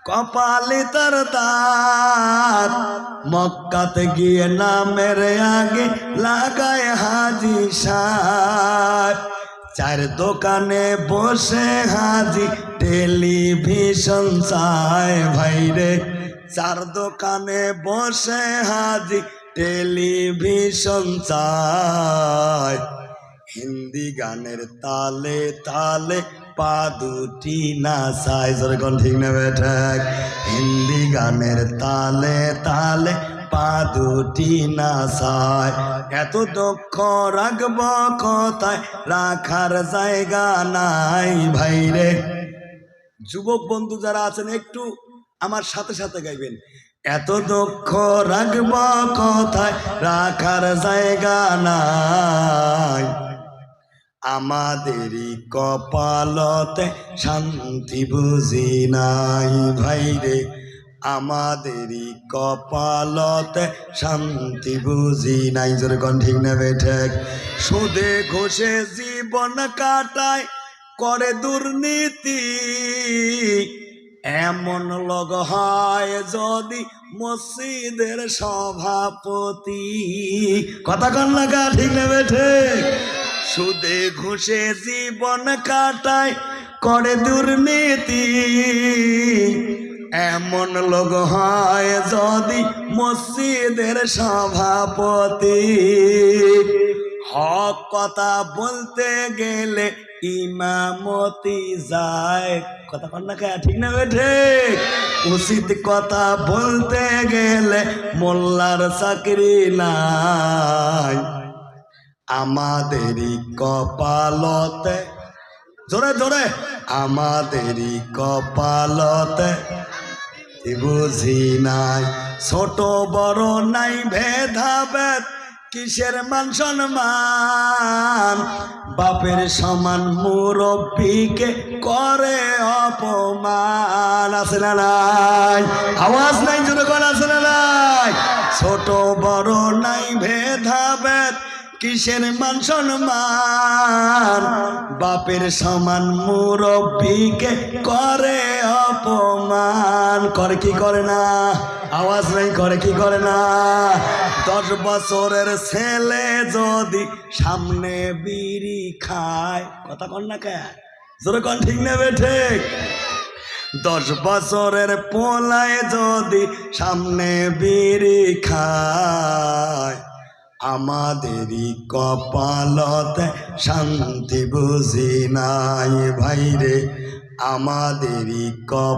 কপালে তার দাঁত মক্কাতে গিয়ে নামের আগে লাগায় হাজি সাহেব চার দোকানে বসে হাজি টেলিভিশন চায় ভাইরে চার দোকানে বসে হাজি টেলিভিশন চায় হিন্দি গানের তালে তালে পা দুটি নাচায় যখন ঠিক নেবে ঠেক হিন্দি গানের তালে তালে পা দুটি নাচায় এত দক্ষ রাখব কথায় রাখার জায়গা নাই ভাইরে যুবক বন্ধু যারা আছেন একটু আমার সাথে সাথে গাইবেন এত দক্ষ রাখব কথায় রাখার জায়গা নাই আমাদেরই কপালতে শান্তি বুঝি নাই ভাইরে আমাদেরই কপালতে শান্তি বুঝি নাই জোরে কোন ঠিক নেবে ঠেক সুদে ঘষে জীবন কাটায় করে দুর্নীতি এমন লোক হয় যদি মসজিদের সভাপতি কথা কন লাগা ঠিক নেবে ঠিক সুদে ঘুষে জীবন কাটায় করে দুর্নীতি এমন লোক হয় যদি মসজিদের সভাপতি হক কথা বলতে গেলে ইমামতি যায় কথা কন না ঠিক না ঠিক উচিত কথা বলতে গেলে মোল্লার চাকরি নাই আমাদেরই কপালতে জোরে জোরে আমাদেরই কপালতে বুঝি নাই ছোট বড় নাই ভেদাভেদ কিসের মান সম্মান বাপের সমান মুরব্বীকে করে অপমান আছে না নাই আওয়াজ নাই জনগণ আছে না নাই ছোট বড় নাই ভেদাভেদ কিসের মান সম্মান বাপের সমান মুরব্বীকে করে অপমান করে কি করে না আওয়াজ নাই করে কি করে না 10 বছরের ছেলে যদি সামনে বিড়ি খায় কথা কন না কে জোরে কন ঠিক নেবে ঠিক 10 বছরের পোলায় যদি সামনে বিড়ি খায় আমাদেরই কপালতে শান্তি বুঝি নাই ভাইরে আমাদেরই কপাল